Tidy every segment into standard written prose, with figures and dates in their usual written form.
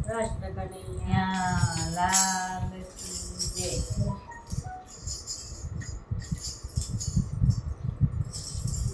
કૃષ્ણ કનૈયા લાલ કી જય।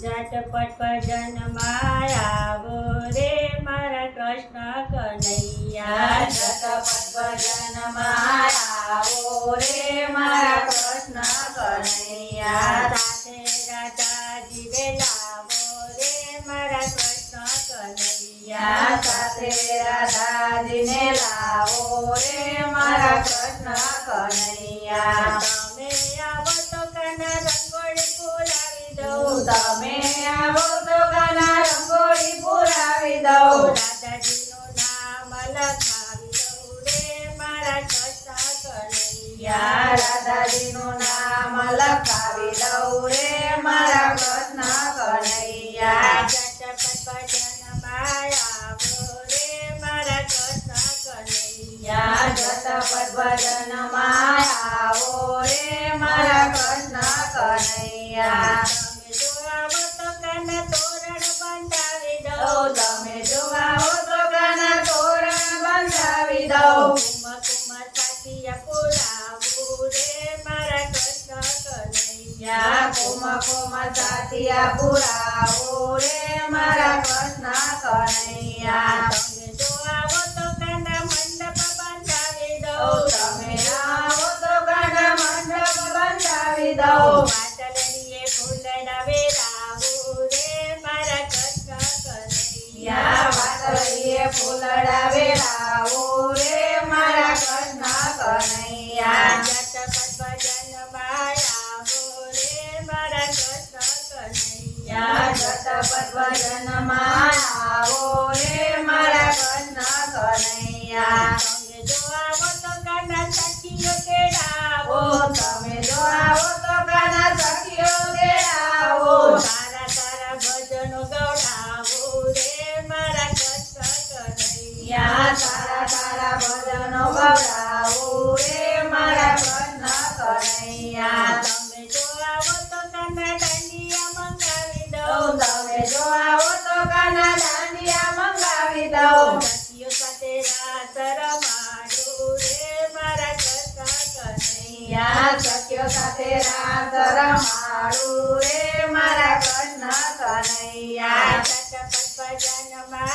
ઝટપટ ભજનમાં આવો રે મારા કૃષ્ણ કનૈયા। ઝટપટ ભજનમાં આવો રે મારા કૃષ્ણ કનૈયા। સાથે રાધાજીને લાવો રે મારા કૃષ્ણ કનૈયા। સાથે રાધાજીને લાવો રે મારા કૃષ્ણ કનૈયા। તમે આવો તો કાના રંગોળી ફુલાવી દઉં। તમે આવો તો કાના રંગોળી પુરાવી દઉં। રાધાજીનું નામ લખાવી દઉં રે મારા કૃષ્ણ કનૈયા। રાધાજીનું નામ લખાવી દઉં રે મારા કૃષ્ણ કનૈયા। ઝટપટ ભજનમાં આવો રે મારા કૃષ્ણ કનૈયા। ઝટપટ ભજનમાં આવો રે મારા કૃષ્ણ કનૈયા। તમે જો આવો તો કાના તોરણ બંધાવી દઉં। તમે જો આવો તો કાના તોરણ બંધાવી દઉં। કુમકુમ સાથિયા પુરાવું રે મારા કૃષ્ણ કનૈયા। કુમકુમ સાથિયા પુરાવો રે મારા કૃષ્ણ કનૈયા। તમે જો આવો તો કાના મંડપ બંધાવી દઉં। તમે આવો તો કાના મંડપ બંધાવી દઉં। પાટલીએ ફૂલડા વેરાવું રે મારા કૃષ્ણ કનૈયા। વાતળીએ ફૂલડા વેરાવો રે મારા કૃષ્ણ કનૈયા। ઝટપટ ભજનમાં આવો રે મારા કૃષ્ણ કનૈયા। ઝટપટ ભજનમાં આવો રે મારા કૃષ્ણ કનૈયા। તમે જો આવો તો કાના સખીઓ તેડાવો। તમે જો આવો તો કાના સખીઓ તેડાવો। સારા સારા ભજનો ગવડાવો રે મારા કૃષ્ણ કનૈયા। સારા સારા ભજનો ગવડાવો રે મારા કૃષ્ણ કનૈયા। તમે જો આવો તો કાના દાંડિયા મંગાવી દઉં। તમે જો આવો તો કાના દાંડિયા મંગાવી દઉં। સખીઓ સાથે રાત રમાડું રે મારા કૃષ્ણ કનૈયા। સખીઓ સાથે રાત રમાડું રે મારા કૃષ્ણ કનૈયા। ઝટપટ ભજનમાં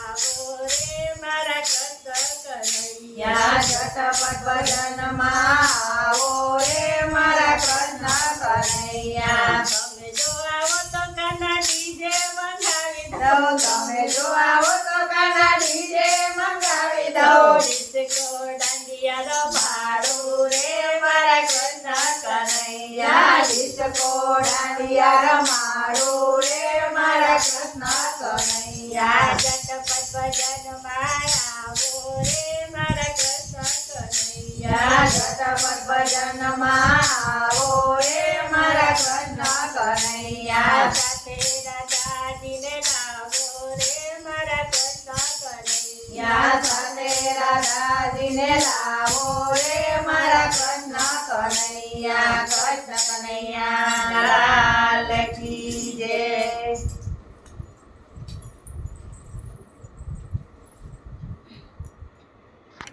આવો રે મારા કૃષ્ણ કનૈયા। ઝટપટ ભજનમાં આવો રે મારા કૃષ્ણ કનૈયા। તમે જો આવો તો કાના ડીજે મંગાવી દઉં। તમે જો આવો તો કાના ડીજે મંગાવી દઉં। ડિસ્કો દાંડિયા રમાડું રે મારા કૃષ્ણ કનૈયા। ડિસ્કો દાંડિયા રમાડું રે મારા કૃષ્ણ કનૈયા। ઝટપટ ભજનમાં આવો રે મારા કૃષ્ણ કનૈયા। ઝટપટ ભજનમાં આવો રે મારા કૃષ્ણ કનૈયા। સાથે રાધાજીને લાવો રે મારા કૃષ્ણ કનૈયા। સાથે રાધાજીને લાવો રે મારા કૃષ્ણ કનૈયા। કૃષ્ણ કનૈયા।